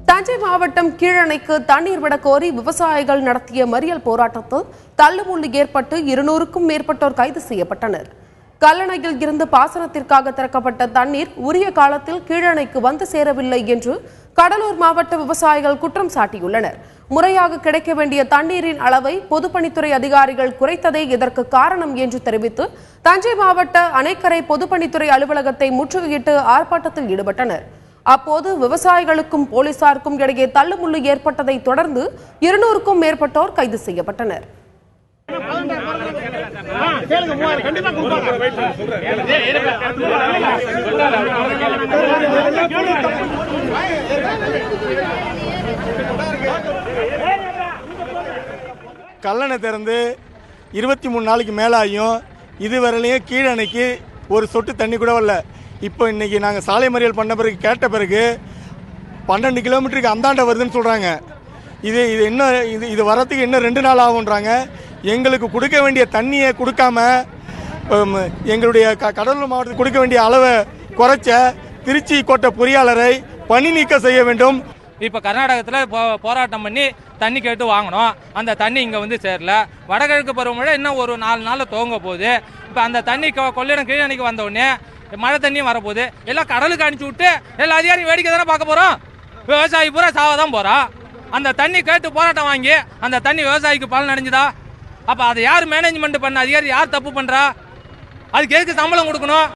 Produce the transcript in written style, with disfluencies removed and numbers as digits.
தஞ்சை மாவட்டம் கீழணைக்கு தண்ணீர் விட கோரி விவசாயிகள் நடத்திய மறியல் போராட்டத்தில் தள்ளுமுள்ளு ஏற்பட்டு 200க்கும் மேற்பட்டோர் கைது செய்யப்பட்டனர். கல்லணையில் இருந்து பாசனத்திற்காக திறக்கப்பட்ட தண்ணீர் உரிய காலத்தில் கீழணைக்கு வந்து சேரவில்லை என்று கடலூர் மாவட்ட விவசாயிகள் குற்றம் சாட்டியுள்ளனர். முறையாக கிடைக்க வேண்டிய தண்ணீரின் அளவை பொதுப்பணித்துறை அதிகாரிகள் குறைத்ததே இதற்கு காரணம் என்று தெரிவித்து தஞ்சை மாவட்ட அணைக்கரை பொதுப்பணித்துறை அலுவலகத்தை முற்றுகையிட்டு ஆர்ப்பாட்டத்தில் ஈடுபட்டனர். அப்போது விவசாயிகளுக்கும் போலீசாருக்கும் இடையே தள்ளுமுள்ளு ஏற்பட்டதை தொடர்ந்து 200க்கும் மேற்பட்டோர் கைது செய்யப்பட்டனர். கல்லணை திறந்து 23 நாளைக்கு மேலாயும் இதுவரையிலையும் கீழணைக்கு ஒரு சொட்டு தண்ணி கூட வரல. இப்போ இன்றைக்கி நாங்கள் சாலை மறியல் பண்ண பிறகு கேட்ட பிறகு 12 கிலோமீட்டருக்கு அந்தாண்ட வருதுன்னு சொல்கிறாங்க. இது இது வரத்துக்கு இன்னும் 2 நாள் ஆகுன்றாங்க. எங்களுக்கு கொடுக்க வேண்டிய தண்ணியை கொடுக்காம எங்களுடைய கடலூர் மாவட்டத்துக்கு கொடுக்க வேண்டிய அளவை குறைச்ச திருச்சி கோட்டை பொறியாளரை பணி நீக்கம் செய்ய வேண்டும். இப்போ கர்நாடகத்தில் போராட்டம் பண்ணி தண்ணி கேட்டு வாங்கணும். அந்த தண்ணி இங்கே வந்து சேரல. வடகிழக்கு பருவமழை இன்னும் ஒரு 4 நாளில் துவங்க போகுது. இப்போ அந்த தண்ணி கொள்ளிடம் கீழணைக்கு வந்த உடனே மழை தண்ணியும் வரப்போகுது. எல்லாம் கடலுக்கு அனுப்பிச்சி விட்டு எல்லா அதிகாரியும் வேடிக்கை தானே பார்க்க போகிறோம். விவசாயி பூரா சாவ தான் போகிறான். அந்த தண்ணி கேட்டு போராட்டம் வாங்கி அந்த தண்ணி விவசாயிக்கு பலன் அடைஞ்சுதா? அப்போ அதை யார் மேனேஜ்மெண்ட் பண்ண அதிகாரி யார் தப்பு பண்ணுறா? அதுக்கு எதுக்கு சம்பளம் கொடுக்கணும்?